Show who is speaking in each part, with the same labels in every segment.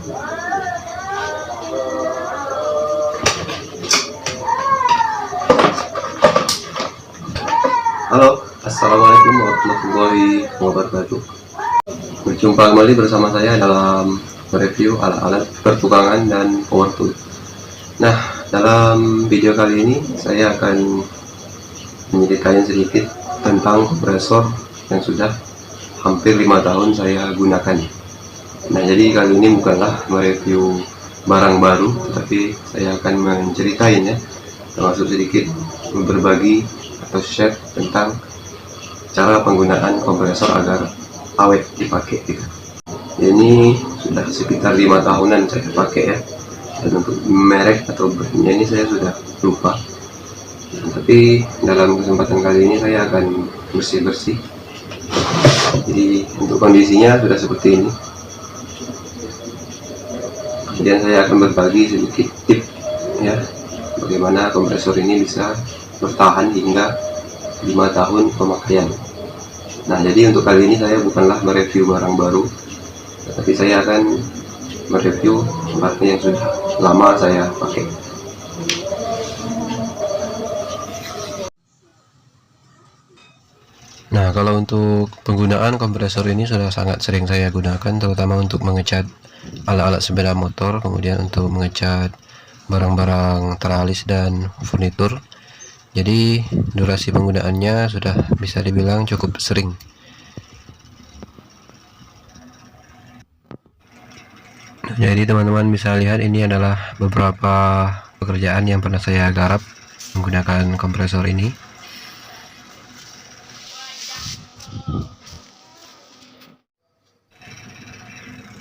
Speaker 1: Halo, assalamualaikum warahmatullahi wabarakatuh. Berjumpa kembali bersama saya dalam mereview alat-alat pertukangan dan power tool. Nah, dalam video kali ini saya akan menceritakan sedikit tentang kompresor yang sudah hampir 5 tahun saya gunakan. Nah, jadi kali ini bukanlah mereview barang baru, tetapi saya akan menceritain ya, termasuk sedikit berbagi atau share tentang cara penggunaan kompresor agar awet dipakai gitu. Ini sudah sekitar 5 tahunan saya pakai ya, dan untuk merek atau brandnya ini saya sudah lupa. Tapi dalam kesempatan kali ini saya akan bersih-bersih. Jadi untuk kondisinya sudah seperti ini. Kemudian saya akan berbagi sedikit tip ya, bagaimana kompresor ini bisa bertahan hingga 5 tahun pemakaian. Nah, jadi untuk kali ini saya bukanlah mereview barang baru, tetapi saya akan mereview part yang sudah lama saya pakai. Nah, kalau untuk penggunaan kompresor ini sudah sangat sering saya gunakan, terutama untuk mengecat alat-alat sepeda motor, kemudian untuk mengecat barang-barang teralis dan furnitur. Jadi durasi penggunaannya sudah bisa dibilang cukup sering. Jadi teman-teman bisa lihat ini adalah beberapa pekerjaan yang pernah saya garap menggunakan kompresor ini.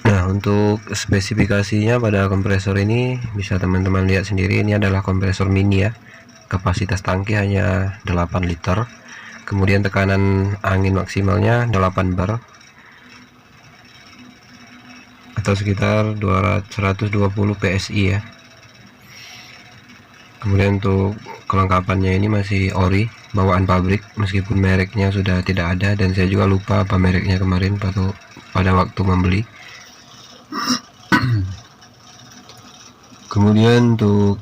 Speaker 1: Nah, untuk spesifikasinya pada kompresor ini bisa teman-teman lihat sendiri, ini adalah kompresor mini ya. Kapasitas tangki hanya 8 liter. Kemudian tekanan angin maksimalnya 8 bar atau sekitar 120 PSI ya. Kemudian untuk kelengkapannya ini masih ori, bawaan pabrik, meskipun mereknya sudah tidak ada, dan saya juga lupa apa mereknya kemarin pada waktu membeli. Kemudian untuk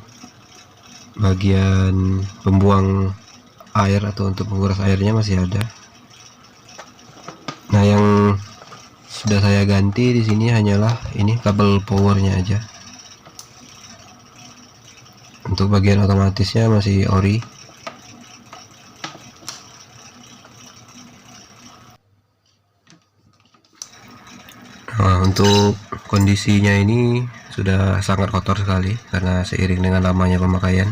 Speaker 1: bagian pembuang air atau untuk menguras airnya masih ada. Nah, yang sudah saya ganti di sini hanyalah ini kabel powernya aja. Untuk bagian otomatisnya masih ori. Nah, untuk kondisinya ini sudah sangat kotor sekali karena seiring dengan lamanya pemakaian.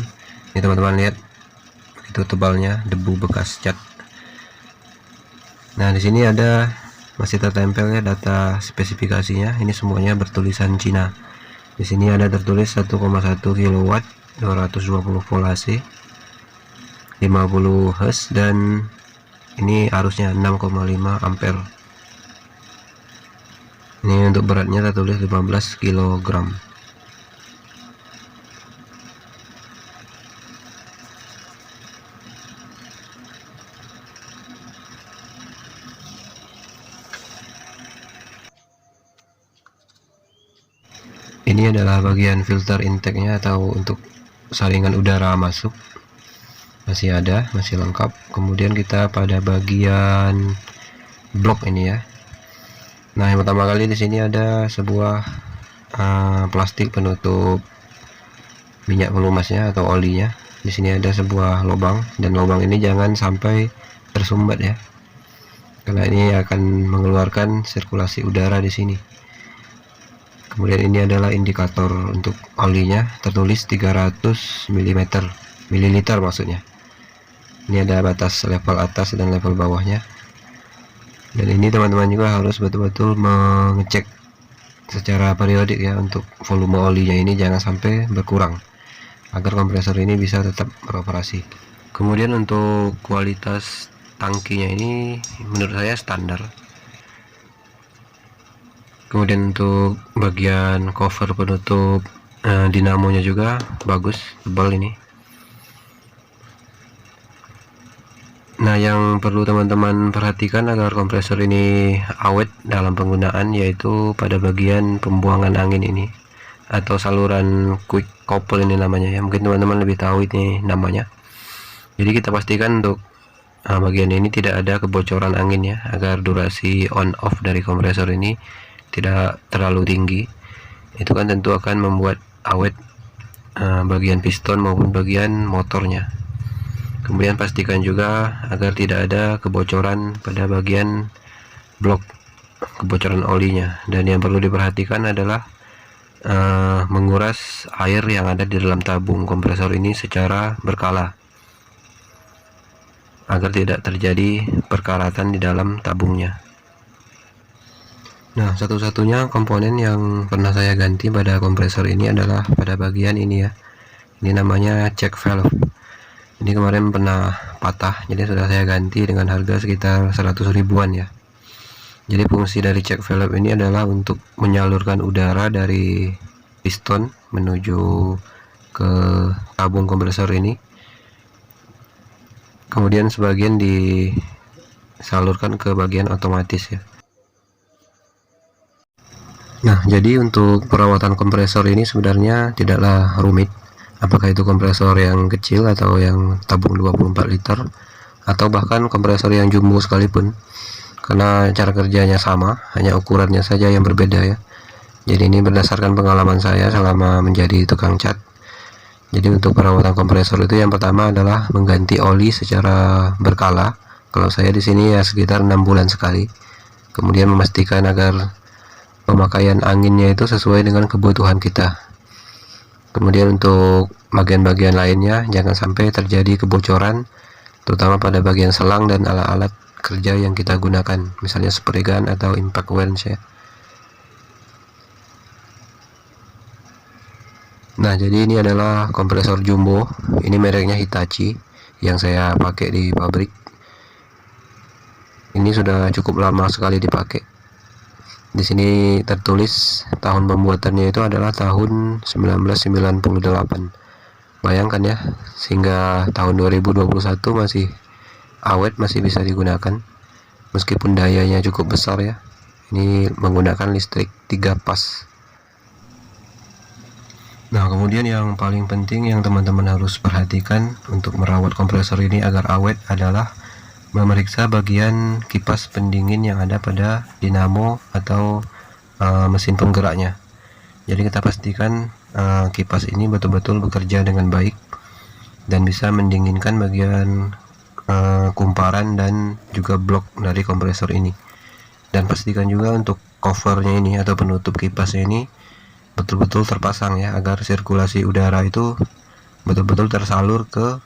Speaker 1: Ini teman-teman lihat, itu tebalnya debu bekas cat. Nah, di sini ada masih tertempel ya data spesifikasinya. Ini semuanya bertulisan Cina. Di sini ada tertulis 1,1 kW, 220 volt AC, 50 Hz, dan ini arusnya 6,5 ampere. Ini untuk beratnya tertulis 15 kg. Ini adalah bagian filter intake-nya atau untuk saringan udara masuk. Masih ada, masih lengkap. Kemudian kita pada bagian blok ini ya. Nah, yang pertama kali di sini ada sebuah plastik penutup minyak pelumasnya atau olinya. Di sini ada sebuah lubang, dan lubang ini jangan sampai tersumbat ya, karena ini akan mengeluarkan sirkulasi udara di sini. Kemudian ini adalah indikator untuk olinya, tertulis 300 mililiter maksudnya. Ini ada batas level atas dan level bawahnya. Dan ini teman-teman juga harus betul-betul mengecek secara periodik ya, untuk volume olinya ini jangan sampai berkurang agar kompresor ini bisa tetap beroperasi. Kemudian untuk kualitas tangkinya ini menurut saya standar. Kemudian untuk bagian cover penutup dinamonya juga bagus, tebal ini. Nah, Nah, yang perlu teman-teman perhatikan agar kompresor ini awet dalam penggunaan yaitu pada bagian pembuangan angin ini atau saluran quick couple ini namanya ya. Mungkin teman-teman lebih tahu ini namanya. Jadi kita pastikan untuk bagian ini tidak ada kebocoran angin ya, agar durasi on off dari kompresor ini tidak terlalu tinggi. Itu kan tentu akan membuat awet bagian piston maupun bagian motornya. Kemudian pastikan juga agar tidak ada kebocoran pada bagian blok, kebocoran olinya. Dan yang perlu diperhatikan adalah menguras air yang ada di dalam tabung kompresor ini secara berkala agar tidak terjadi perkaratan di dalam tabungnya. Nah, satu-satunya komponen yang pernah saya ganti pada kompresor ini adalah pada bagian ini ya. Ini namanya check valve. Ini kemarin pernah patah, jadi sudah saya ganti dengan harga sekitar 100 ribuan ya. Jadi fungsi dari check valve ini adalah untuk menyalurkan udara dari piston menuju ke tabung kompresor ini. Kemudian sebagian disalurkan ke bagian otomatis ya. Nah, jadi untuk perawatan kompresor ini sebenarnya tidaklah rumit. Apakah itu kompresor yang kecil atau yang tabung 24 liter atau bahkan kompresor yang jumbo sekalipun, karena cara kerjanya sama, hanya ukurannya saja yang berbeda ya. Jadi ini berdasarkan pengalaman saya selama menjadi tukang cat. Jadi untuk perawatan kompresor itu yang pertama adalah mengganti oli secara berkala. Kalau saya di sini ya sekitar 6 bulan sekali. Kemudian memastikan agar pemakaian anginnya itu sesuai dengan kebutuhan kita. Kemudian untuk bagian-bagian lainnya jangan sampai terjadi kebocoran, terutama pada bagian selang dan alat-alat kerja yang kita gunakan, misalnya spray gun atau impact wrench ya. Nah, jadi ini adalah kompresor jumbo. Ini mereknya Hitachi yang saya pakai di pabrik. Ini sudah cukup lama sekali dipakai. Di sini tertulis tahun pembuatannya itu adalah tahun 1998. Bayangkan ya, sehingga tahun 2021 masih awet, masih bisa digunakan. Meskipun dayanya cukup besar ya. Ini menggunakan listrik 3 pas. Nah, kemudian yang paling penting yang teman-teman harus perhatikan untuk merawat kompresor ini agar awet adalah memeriksa bagian kipas pendingin yang ada pada dinamo atau mesin penggeraknya. Jadi kita pastikan kipas ini betul-betul bekerja dengan baik dan bisa mendinginkan bagian kumparan dan juga blok dari kompresor ini. Dan pastikan juga untuk covernya ini atau penutup kipasnya ini betul-betul terpasang ya, agar sirkulasi udara itu betul-betul tersalur ke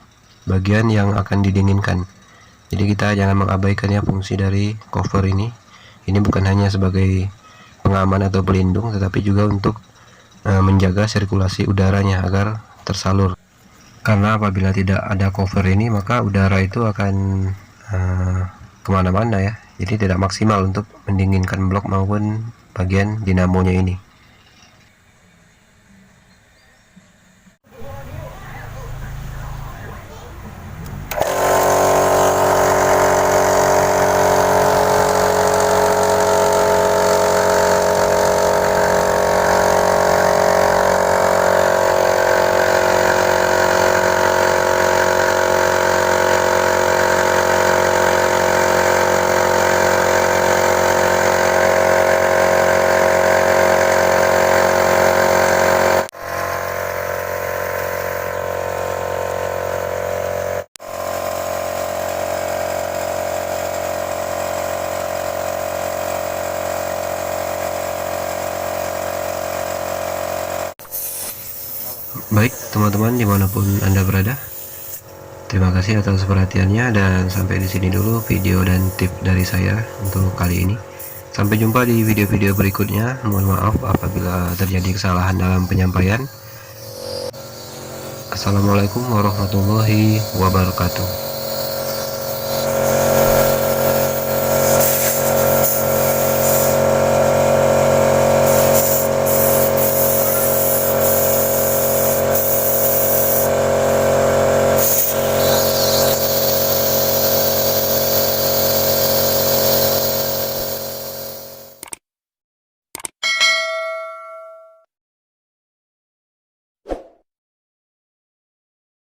Speaker 1: bagian yang akan didinginkan. Jadi kita jangan mengabaikan ya fungsi dari cover ini. Ini bukan hanya sebagai pengaman atau pelindung, tetapi juga untuk menjaga sirkulasi udaranya agar tersalur. Karena apabila tidak ada cover ini, maka udara itu akan kemana-mana ya. Jadi tidak maksimal untuk mendinginkan blok maupun bagian dinamonya ini. Baik teman-teman dimanapun Anda berada, terima kasih atas perhatiannya dan sampai di sini dulu video dan tip dari saya untuk kali ini. Sampai jumpa di video-video berikutnya. Mohon maaf apabila terjadi kesalahan dalam penyampaian. Assalamualaikum warahmatullahi wabarakatuh.